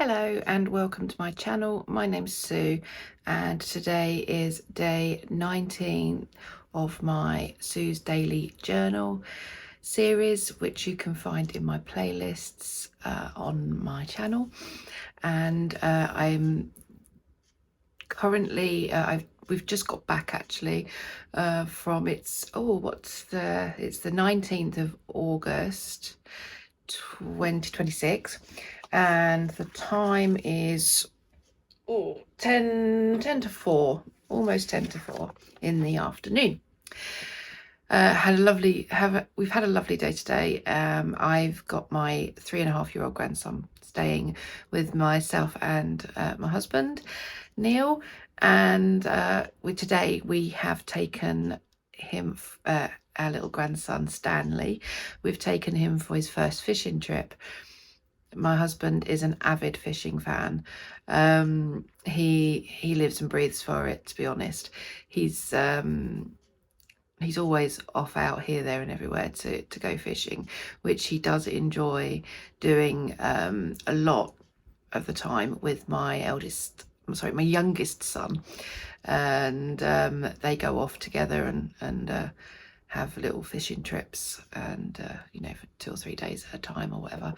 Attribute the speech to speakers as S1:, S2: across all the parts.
S1: Hello and welcome to my channel. My name's Sue and today is day 19 of my Sue's Daily Journal series, which you can find in my playlists on my channel. And I'm currently we've just got back actually from it's the 19th of August 2026, and the time is 10 to 4, almost 10 to 4 in the afternoon. We've had a lovely day today. I've got my 3.5-year-old grandson staying with myself and my husband Neil, and today we have taken him, our little grandson Stanley, we've taken him for his first fishing trip. My husband is an avid fishing fan. He lives and breathes for it, to be honest. He's always off out here, there and everywhere to go fishing, which he does enjoy doing a lot of the time with my youngest son, and they go off together and have little fishing trips, and for 2 or 3 days at a time or whatever.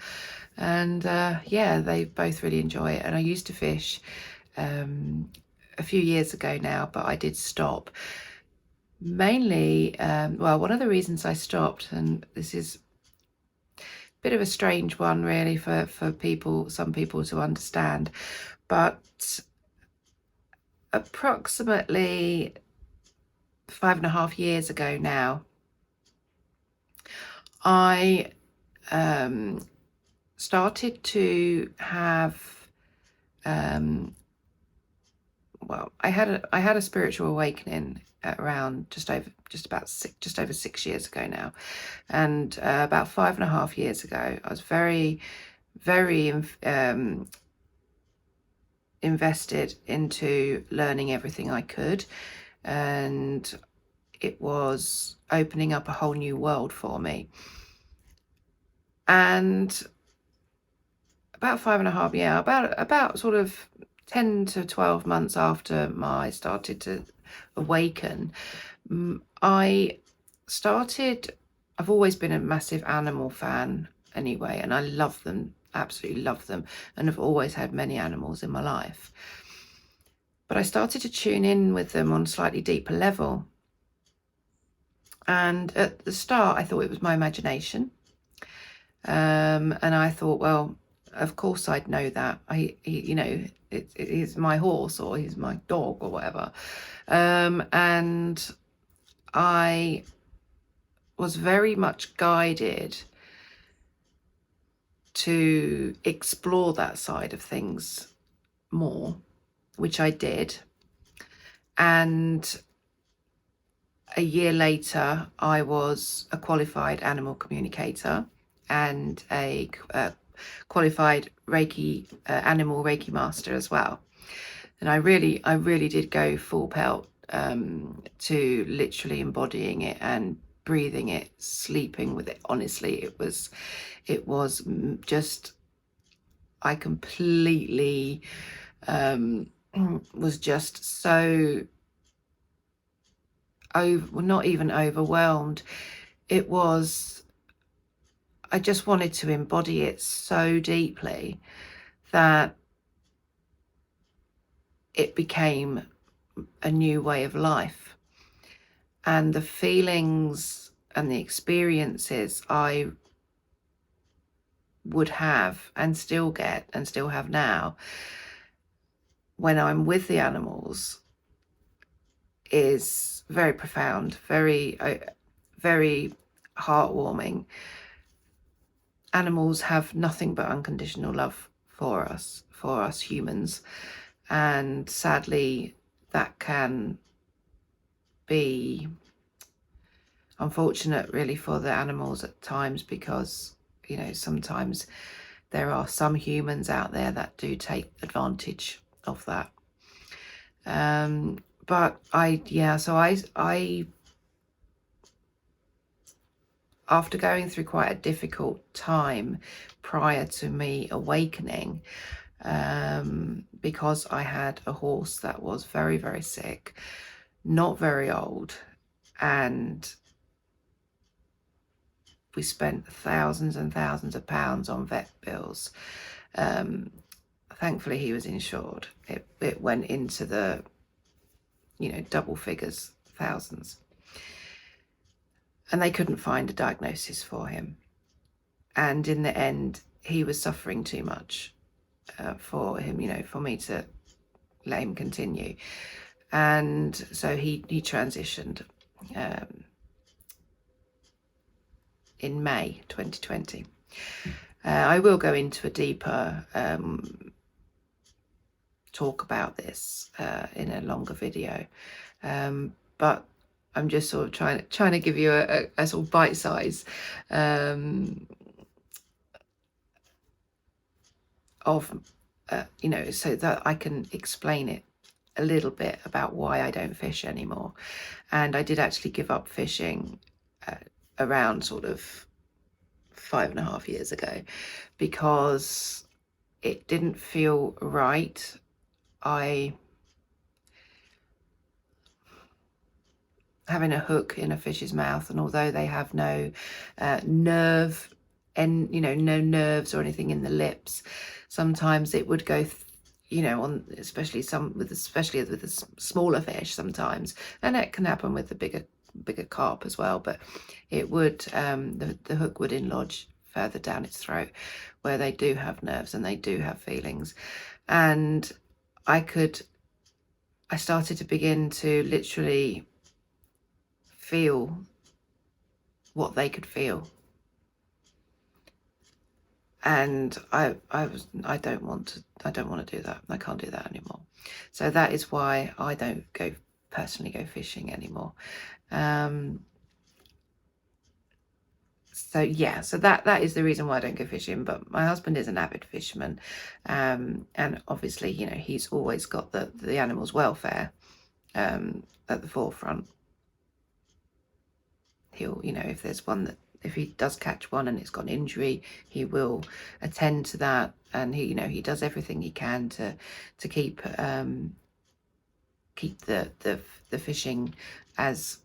S1: And yeah, they both really enjoy it. And I used to fish a few years ago now, but I did stop. Mainly, well, one of the reasons I stopped, and this is a bit of a strange one really for some people to understand, but approximately 5.5 years ago now, I started to have well, I had a spiritual awakening at around just over 6 years ago now, and about 5.5 years ago I was very invested into learning everything I could, and it was opening up a whole new world for me. And about 5.5, yeah, about sort of 10 to 12 months after I started to awaken, I've always been a massive animal fan anyway, and I love them, absolutely love them, and I've always had many animals in my life. But I started to tune in with them on a slightly deeper level. And at the start, I thought it was my imagination. And I thought, well, of course I'd know that. It is my horse, or he's my dog, or whatever. And I was very much guided to explore that side of things more, which I did. And a year later, I was a qualified animal communicator and a qualified Reiki animal Reiki master as well. And I really did go full pelt to literally embodying it and breathing it, sleeping with it. Honestly, it was just, I completely was just so not even overwhelmed. It was, I just wanted to embody it so deeply that it became a new way of life. And the feelings and the experiences I would have and still get and still have now when I'm with the animals is very profound, very heartwarming. Animals have nothing but unconditional love for us humans, and sadly that can be unfortunate really for the animals at times, because sometimes there are some humans out there that do take advantage of that. But I after going through quite a difficult time prior to me awakening, because I had a horse that was very, very sick, not very old, and we spent thousands and thousands of pounds on vet bills. Thankfully he was insured. It went into the, you know, double figures, thousands, and they couldn't find a diagnosis for him. And in the end, he was suffering too much for him, you know, for me to let him continue. And so he transitioned in May 2020. I will go into a deeper talk about this in a longer video, but I'm just sort of trying to give you a sort of bite size of you know, so that I can explain it a little bit about why I don't fish anymore. And I did actually give up fishing around sort of 5.5 years ago because it didn't feel right. Having a hook in a fish's mouth, and although they have no nerve and, you know, no nerves or anything in the lips, sometimes it would go you know, on especially with the smaller fish sometimes, and it can happen with the bigger carp as well, but it would the hook would lodge further down its throat where they do have nerves and they do have feelings. And I started to begin to literally feel what they could feel, and I don't want to do that. I can't do that anymore. So that is why I don't personally go fishing anymore. So yeah, so that is the reason why I don't go fishing. But my husband is an avid fisherman, and obviously, you know, he's always got the animals' welfare at the forefront. He'll, you know, if there's one that, if he does catch one and it's got an injury, he will attend to that, and he, you know, he does everything he can to keep the fishing as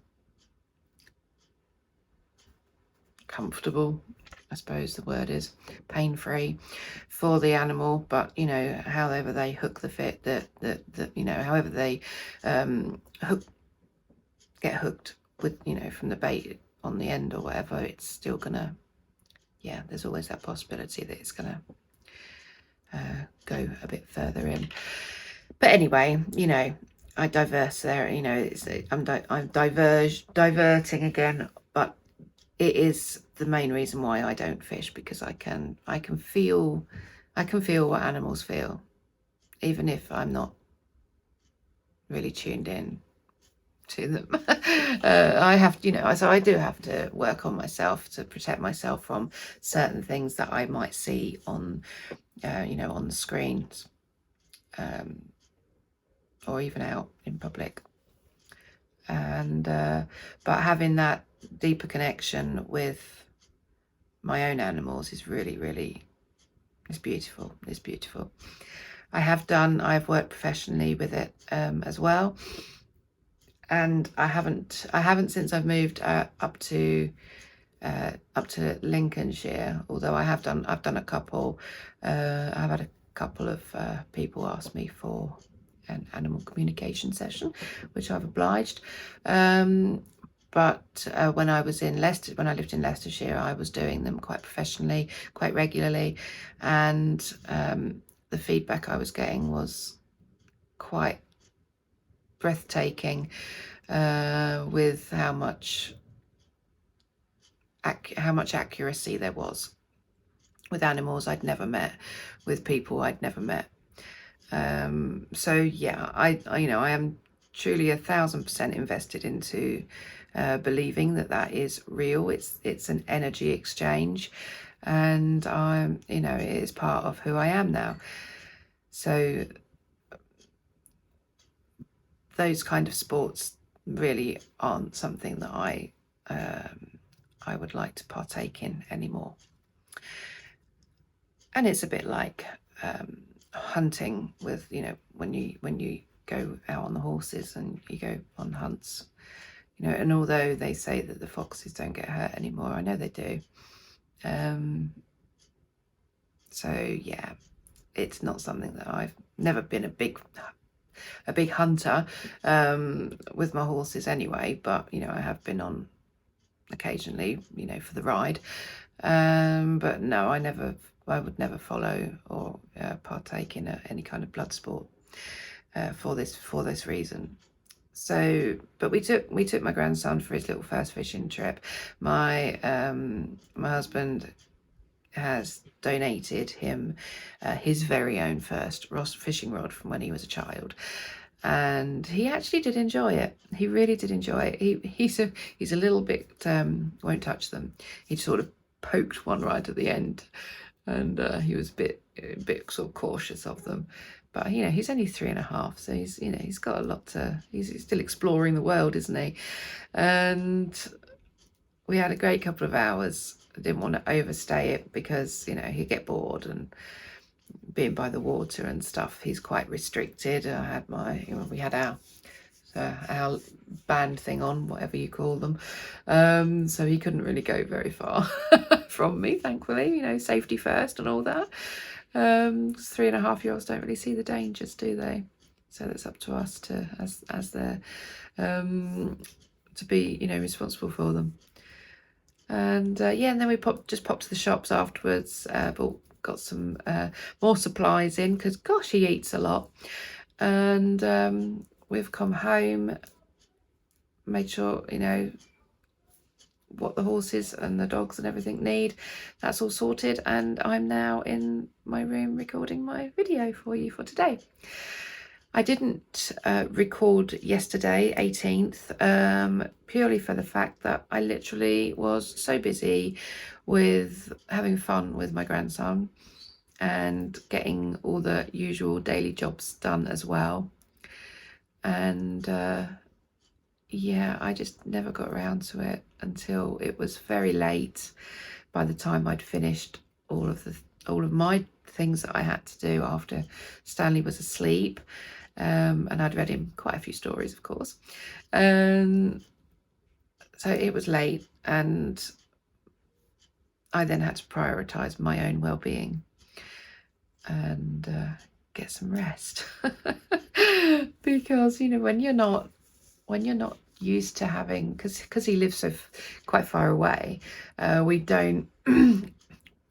S1: comfortable, I suppose the word is, pain-free for the animal. But you know, however they hook the fit, that you know, however they get hooked with, you know, from the bait on the end or whatever, it's still gonna, yeah, there's always that possibility that it's gonna go a bit further in. But anyway, you know, I diverse there, you know, I'm diverting again, but it is the main reason why I don't fish, because I can feel what animals feel, even if I'm not really tuned in to them. I have, you know, so I do have to work on myself to protect myself from certain things that I might see on, you know, on the screens, or even out in public. And but having that deeper connection with my own animals is really, it's beautiful. It's beautiful. I've worked professionally with it as well, and I haven't since I've moved up to Lincolnshire, although I've done a couple. I've had a couple of people ask me for an animal communication session, which I've obliged. But when I lived in Leicestershire, I was doing them quite professionally, quite regularly, and the feedback I was getting was quite breathtaking, with how much accuracy there was with animals I'd never met, with people I'd never met. So yeah, I you know, I am truly 1000% invested into believing that is real. It's an energy exchange, and I'm, you know, it is part of who I am now. So those kind of sports really aren't something that I would like to partake in anymore. And it's a bit like hunting with, you know, when you go out on the horses and you go on hunts, you know, and although they say that the foxes don't get hurt anymore, I know they do. So yeah, it's not something that I've never been a big hunter with my horses anyway, but you know, I have been on occasionally, you know, for the ride. But no, I would never follow or partake in any kind of blood sport for this reason. So, but we took my grandson for his little first fishing trip. My my husband has donated him his very own first fishing rod from when he was a child, and he actually did enjoy it. He really did enjoy it. He's a little bit won't touch them. He sort of poked one right at the end, and he was a bit sort of cautious of them. But you know, he's only 3.5, so he's, you know, he's got a lot to. He's still exploring the world, isn't he? And we had a great couple of hours. I didn't want to overstay it because, you know, he'd get bored, and being by the water and stuff, he's quite restricted. I had my, you know, we had our band thing on, whatever you call them, so he couldn't really go very far from me, thankfully, you know, safety first and all that. 3.5-year-olds don't really see the dangers, do they? So that's up to us to, as they're to be, you know, responsible for them. And yeah, and then we just popped to the shops afterwards, got some more supplies in, because gosh, he eats a lot. And we've come home, made sure, you know, what the horses and the dogs and everything need, that's all sorted, and I'm now in my room recording my video for you for today. I didn't record yesterday, 18th, purely for the fact that I literally was so busy with having fun with my grandson and getting all the usual daily jobs done as well. And yeah, I just never got around to it until it was very late. By the time I'd finished all of my things that I had to do after Stanley was asleep, and I'd read him quite a few stories, of course. So it was late, and I then had to prioritise my own well-being and get some rest. Because, you know, when you're not used to having, because he lives so quite far away, we don't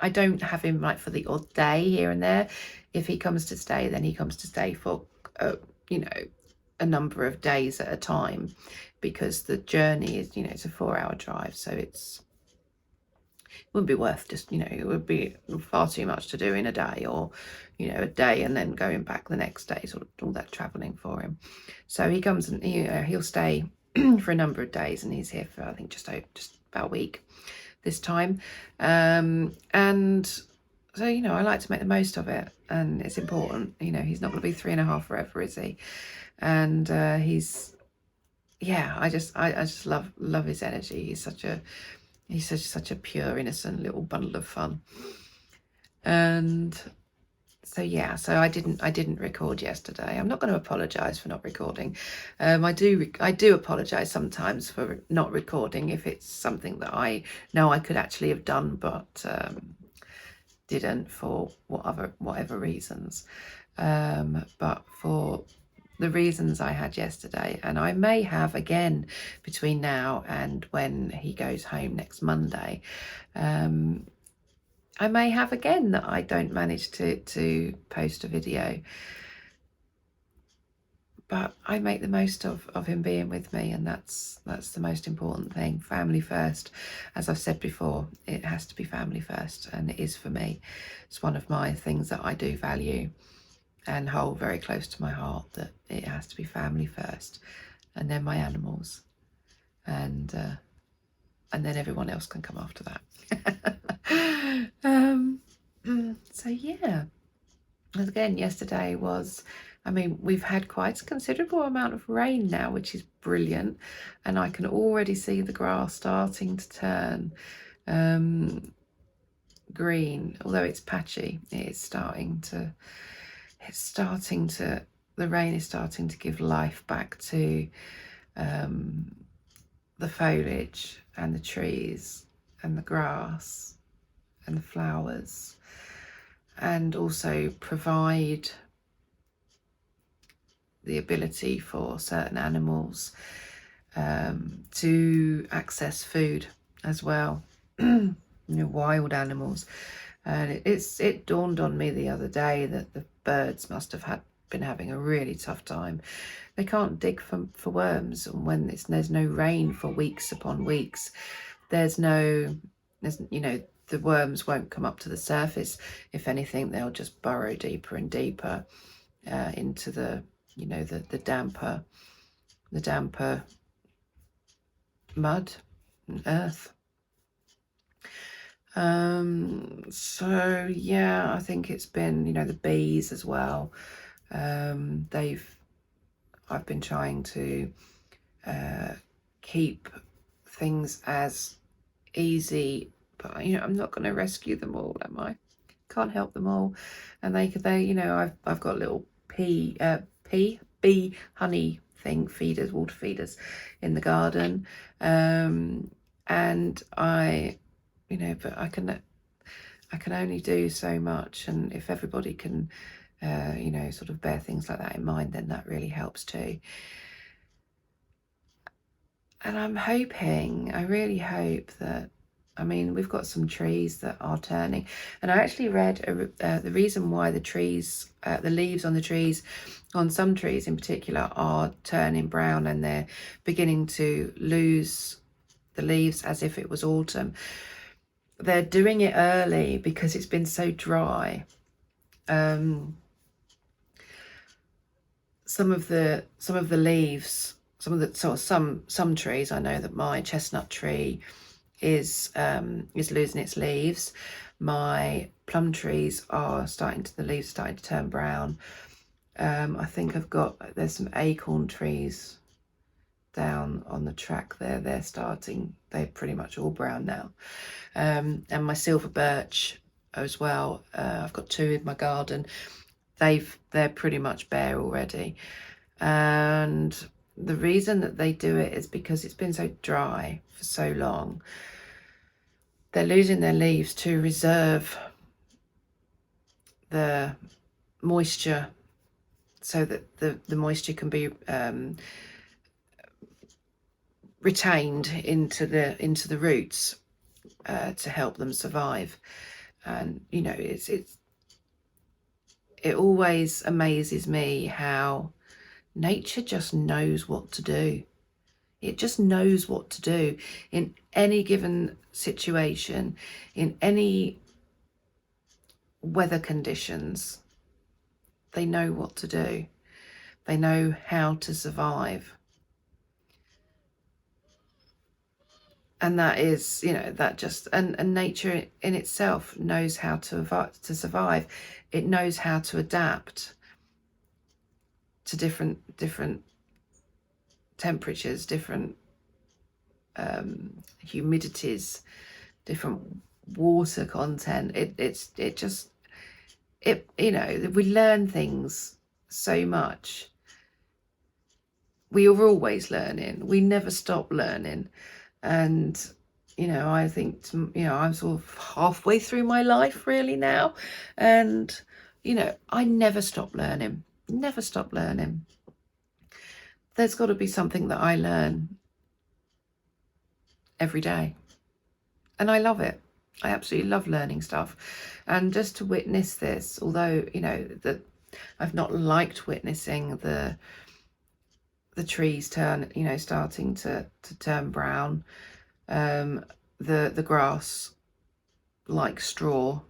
S1: I don't have him like for the odd day here and there. If he comes to stay, then he comes to stay for you know, a number of days at a time, because the journey is, you know, it's a 4-hour drive, so it wouldn't be worth just, you know, it would be far too much to do in a day, or, you know, a day and then going back the next day, sort of all that traveling for him. So he comes and, you know, he'll stay for a number of days, and he's here for, I think, just about a week this time. And so, you know, I like to make the most of it, and it's important. You know, he's not going to be 3.5 forever, is he? And he's, yeah, I just love his energy. He's such a pure, innocent little bundle of fun. And so yeah, so I didn't record yesterday. I'm not going to apologize for not recording. I do apologize sometimes for not recording if it's something that I know I could actually have done, but didn't for whatever reasons. But for the reasons I had yesterday, and I may have again between now and when he goes home next Monday, I may have again that I don't manage to post a video. But I make the most of him being with me, and that's the most important thing. Family first. As I've said before, it has to be family first, and it is for me. It's one of my things that I do value and hold very close to my heart, that it has to be family first, and then my animals, and then everyone else can come after that. So yeah, again, yesterday was, I mean, we've had quite a considerable amount of rain now, which is brilliant, and I can already see the grass starting to turn green, although it's patchy. It is starting to it's starting to, the rain is starting to give life back to the foliage and the trees and the grass and the flowers, and also provide the ability for certain animals to access food as well. You know, wild animals. And it dawned on me the other day that the birds must have been having a really tough time. They can't dig for worms, and when there's no rain for weeks upon weeks, there's you know, the worms won't come up to the surface. If anything, they'll just burrow deeper and deeper into the, you know, the damper mud and earth. So yeah, I think it's been, you know, the bees as well. I've been trying to keep things as easy, but you know, I'm not going to rescue them all, am I? Can't help them all. And they you know, I've got little bee honey thing feeders, water feeders in the garden, and I, you know, but I can only do so much, and if everybody can you know, sort of bear things like that in mind, then that really helps too. And I'm hoping, I really hope that, I mean, we've got some trees that are turning, and I actually read the reason why the trees, the leaves on the trees, on some trees in particular, are turning brown and they're beginning to lose the leaves as if it was autumn. They're doing it early because it's been so dry. Some of the leaves, some trees, I know that my chestnut tree is losing its leaves. My plum trees are the leaves are starting to turn brown. I think there's some acorn trees down on the track there. They're pretty much all brown now. And my silver birch as well. I've got 2 in my garden. They're pretty much bare already. And the reason that they do it is because it's been so dry for so long. They're losing their leaves to reserve the moisture, so that the moisture can be retained into the roots to help them survive. And you know, it always amazes me how nature just knows what to do. It just knows what to do in any given situation, in any weather conditions. They know what to do. They know how to survive. And that is, you know, that just, and nature in itself knows how to survive. It knows how to adapt to different temperatures, different humidities, different water content. You know, we learn things so much. We are always learning. We never stop learning. And you know, I think, you know, I'm sort of halfway through my life really now, and you know, I never stop learning. Never stop learning. There's got to be something that I learn every day, and I love it. I absolutely love learning stuff. And just to witness this, although you know that I've not liked witnessing the trees starting to turn brown, the grass like straw,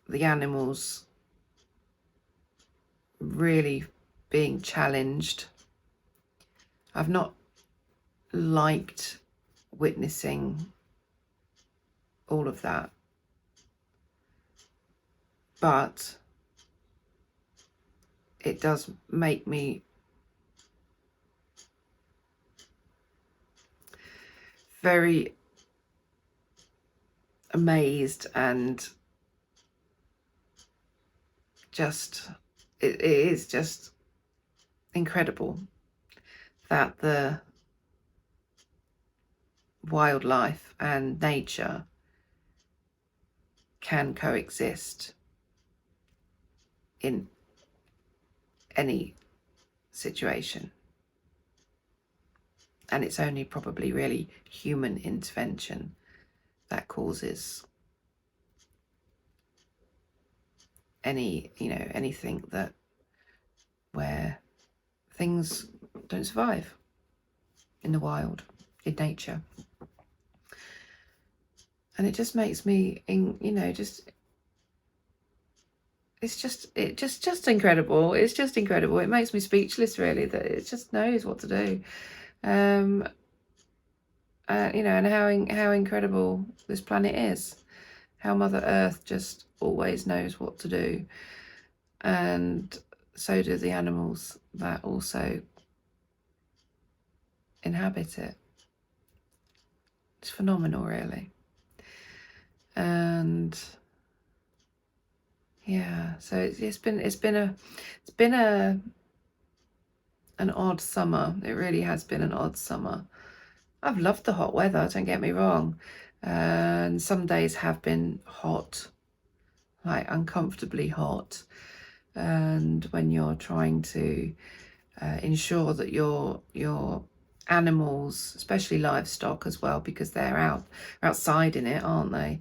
S1: the animals really being challenged. I've not liked witnessing all of that, but it does make me very amazed and just, it is just incredible that the wildlife and nature can coexist in any situation. And it's only probably really human intervention that causes anything that where things don't survive in the wild, in nature. And it just makes me, it's just incredible. It's just incredible. It makes me speechless, really, that it just knows what to do. And how incredible this planet is. How Mother Earth just always knows what to do. And so do the animals that also inhabit it. It's phenomenal, really. And yeah, so it's been an odd summer. It really has been an odd summer. I've loved the hot weather, don't get me wrong. And some days have been hot, like uncomfortably hot. And when you're trying to ensure that your animals, especially livestock as well, because they're outside in it, aren't they?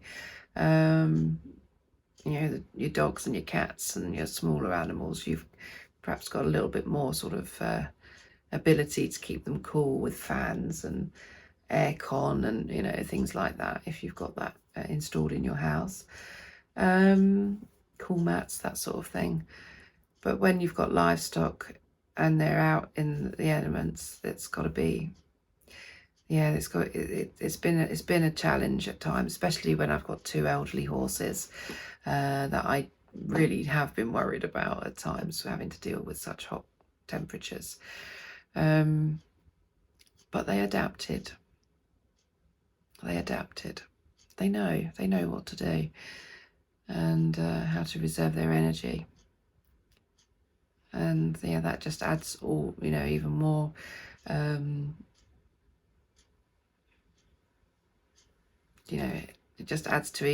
S1: Your dogs and your cats and your smaller animals, you've perhaps got a little bit more sort of ability to keep them cool with fans and aircon and things like that, if you've got that installed in your house. Cool mats, that sort of thing. But when you've got livestock and they're out in the elements, it's got to be, yeah, it's been a challenge at times, especially when I've got 2 elderly horses that I really have been worried about at times, having to deal with such hot temperatures. But they adapted. They know what to do and how to reserve their energy. And yeah, that just adds even more it just adds to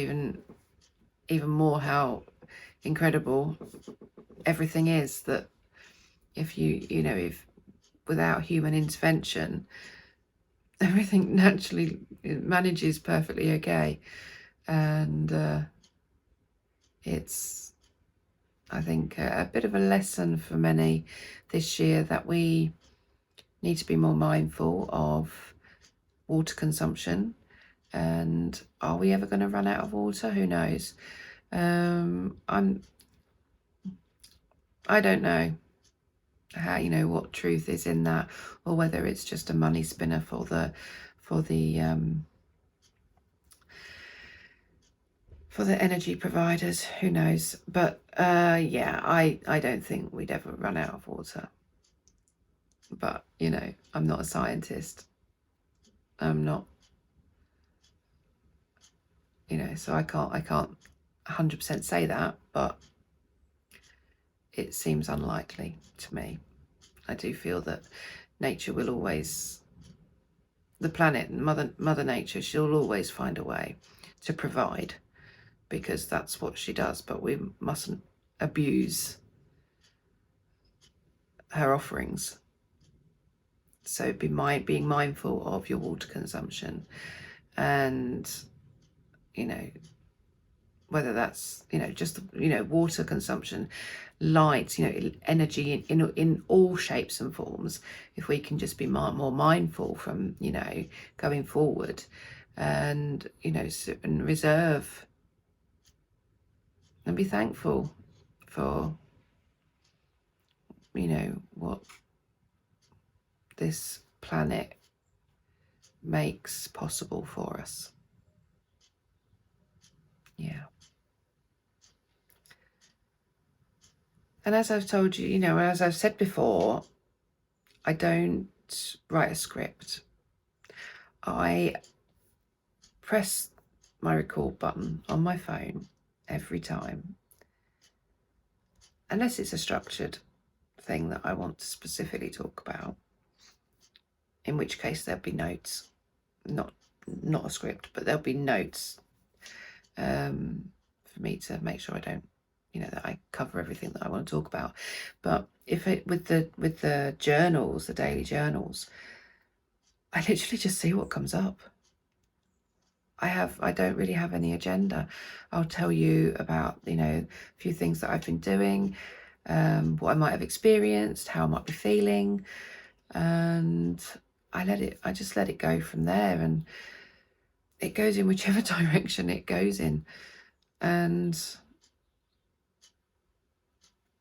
S1: even more how incredible everything is, that if without human intervention, everything naturally manages perfectly okay. And it's, I think, a bit of a lesson for many this year that we need to be more mindful of water consumption. And are we ever going to run out of water? Who knows? I don't know how, what truth is in that, or whether it's just a money spinner for the energy providers. Who knows? But yeah, I don't think we'd ever run out of water. But I'm not a scientist. I'm not, so I can't 100% say that, but it seems unlikely to me. I do feel that nature will always, the planet, Mother Nature, she'll always find a way to provide, because that's what she does. But we mustn't abuse her offerings. So being mindful of your water consumption, and whether that's just water consumption, light, energy in all shapes and forms. If we can just be more mindful from going forward, and and reserve and be thankful for what this planet makes possible for us. Yeah. And as I've told you, as I've said before, I don't write a script. I press my record button on my phone every time, unless it's a structured thing that I want to specifically talk about, in which case there'll be notes, not a script, but there'll be notes for me to make sure I don't, that I cover everything that I want to talk about. But if it with the journals, the daily journals, I literally just see what comes up. I don't really have any agenda. I'll tell you about, a few things that I've been doing, what I might have experienced, how I might be feeling, and I just let it go from there, and it goes in whichever direction it goes in. And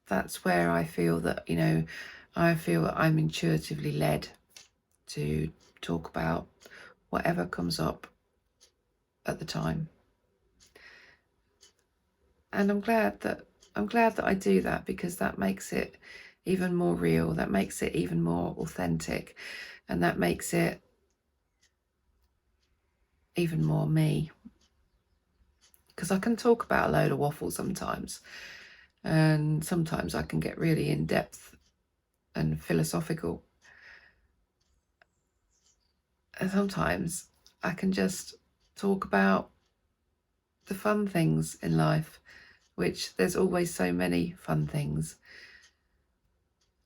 S1: that's where I feel that, I'm intuitively led to talk about whatever comes up at the time. And I'm glad that I do that, because that makes it even more real, that makes it even more authentic, and that makes it even more me. Because I can talk about a load of waffle sometimes, and sometimes I can get really in depth and philosophical, and sometimes I can just talk about the fun things in life, which there's always so many fun things.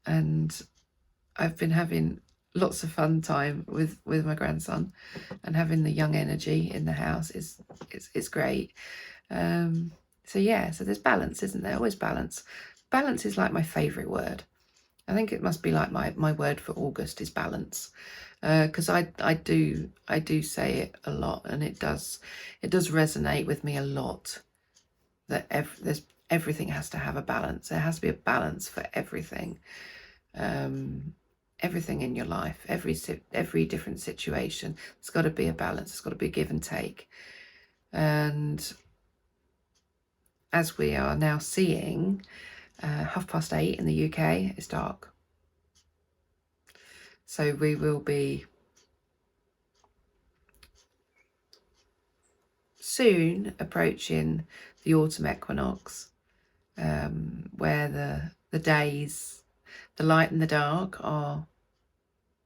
S1: And I've been having lots of fun time with my grandson, and having the young energy in the house is great. So yeah, so there's balance, isn't there? Always balance. Balance is like my favorite word. I think it must be like my word for August is balance, because I do say it a lot, and it does resonate with me a lot, that everything has to have a balance. There has to be a balance for everything. Everything in your life, every different situation, there's got to be a balance. It's got to be a give and take. And as we are now seeing, 8:30 in the UK, it's dark. So we will be soon approaching the autumn equinox, where the days, the light and the dark, are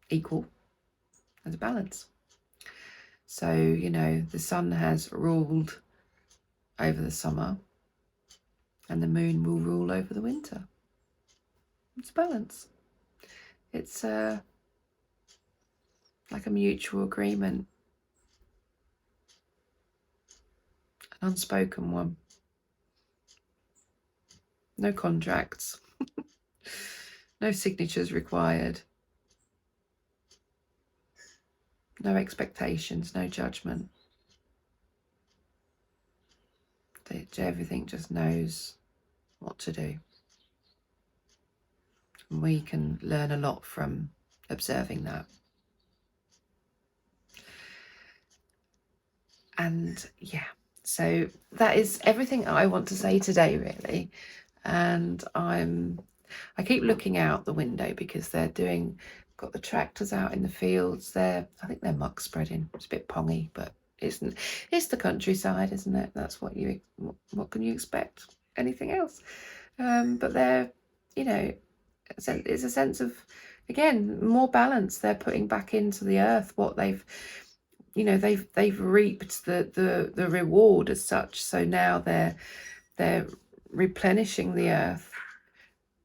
S1: equal. There's a balance. So, the sun has ruled over the summer, and the moon will rule over the winter. It's balance. It's like a mutual agreement, an unspoken one. No contracts, no signatures required, no expectations, no judgment. Everything just knows what to do. And we can learn a lot from observing that. And yeah, so that is everything I want to say today, really. And I keep looking out the window, because got the tractors out in the fields there. I think they're muck spreading. It's a bit pongy, but it's the countryside, isn't it? That's what can you expect? Anything else? But they're, it's a sense of, again, more balance. They're putting back into the earth what they've reaped the reward as such. So now they're replenishing the earth,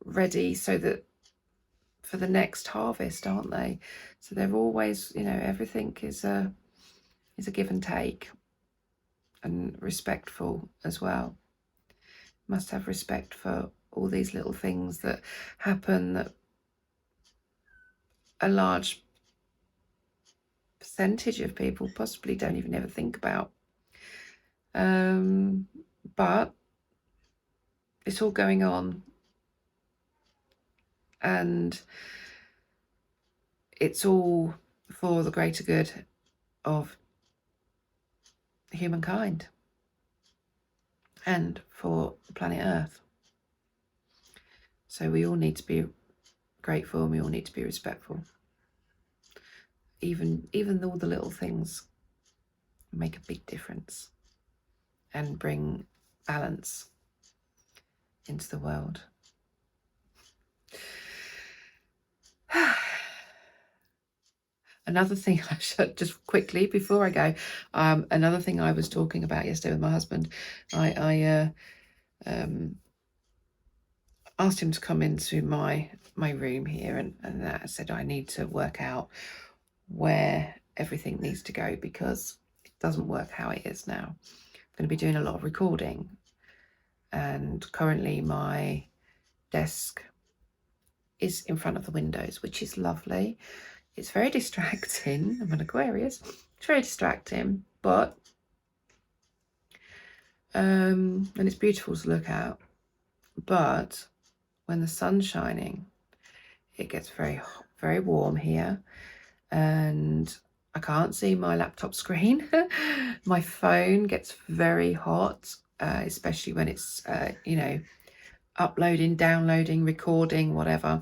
S1: ready so that for the next harvest, aren't they? So they're always, everything is a give and take, and respectful as well. Must have respect for all these little things that happen, that a large percentage of people possibly don't even ever think about. But it's all going on, and it's all for the greater good of humankind and for the planet Earth. So we all need to be grateful, and we all need to be respectful. Even all the little things make a big difference and bring balance into the world. Another thing, I should just quickly before I go, another thing I was talking about yesterday with my husband, I asked him to come into my room here, and I said I need to work out where everything needs to go, because it doesn't work how it is now. I'm going to be doing a lot of recording, and currently my desk is in front of the windows, which is lovely. It's very distracting. I'm an Aquarius. It's very distracting, but and it's beautiful to look at. But when the sun's shining, it gets very, very warm here, and I can't see my laptop screen. My phone gets very hot, especially when it's you know, uploading, downloading, recording, whatever.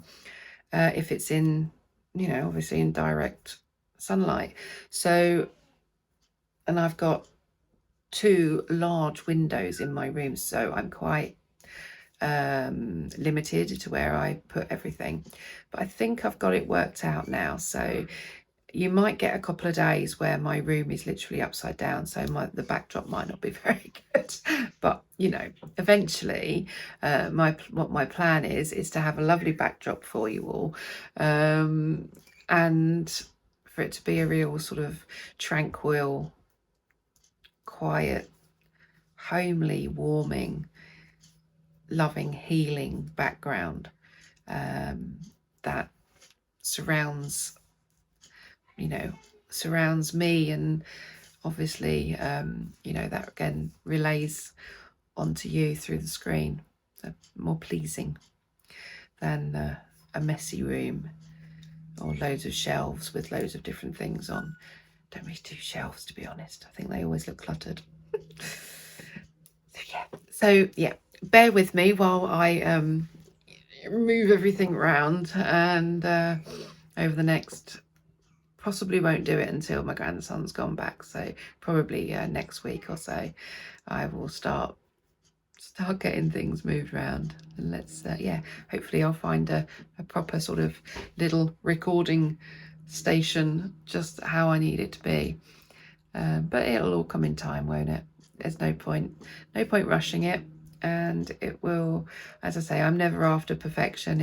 S1: If it's in, you know, obviously in direct sunlight. So, and I've got 2 large windows in my room, so I'm quite limited to where I put everything. But I think I've got it worked out now. So you might get a couple of days where my room is literally upside down, so the backdrop might not be very good. But you know, eventually what my plan is to have a lovely backdrop for you all, and for it to be a real sort of tranquil, quiet, homely, warming, loving, healing background that surrounds, you know, surrounds me, and obviously you know, that again relays onto you through the screen. So more pleasing than a messy room or loads of shelves with loads of different things on. Don't really do shelves, to be honest. I think they always look cluttered. So yeah, bear with me while I move everything around, and over the next, possibly won't do it until my grandson's gone back, so probably next week or so I will start getting things moved around. And let's yeah, hopefully I'll find a proper sort of little recording station, just how I need it to be. But it'll all come in time, won't it? There's no point rushing it, and it will. As I say, I'm never after perfection.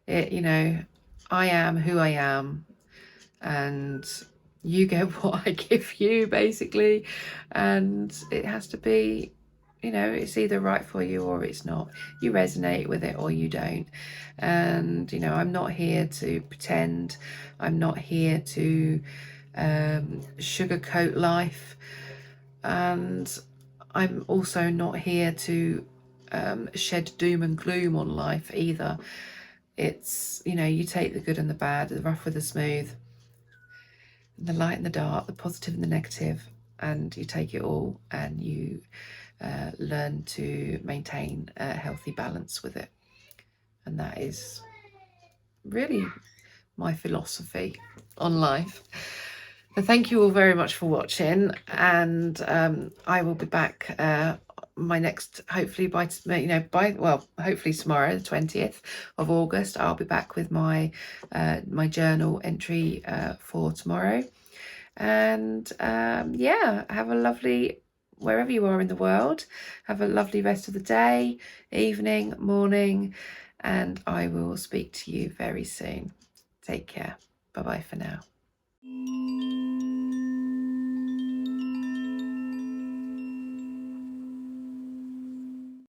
S1: You know, I am who I am, and you get what I give you, basically. And it has to be, you know, it's either right for you or it's not. You resonate with it or you don't. And you know, I'm not here to pretend. I'm not here to sugarcoat life, and I'm also not here to shed doom and gloom on life either. It's, you know, you take the good and the bad, the rough with the smooth, the light and the dark, the positive and the negative, and you take it all, and you learn to maintain a healthy balance with it. And that is really my philosophy on life. So thank you all very much for watching, and I will be back my next, hopefully by, you know, well, hopefully tomorrow, the 20th of August, I'll be back with my my journal entry for tomorrow. And yeah, have a lovely, wherever you are in the world, have a lovely rest of the day, evening, morning, and I will speak to you very soon. Take care. Bye bye for now.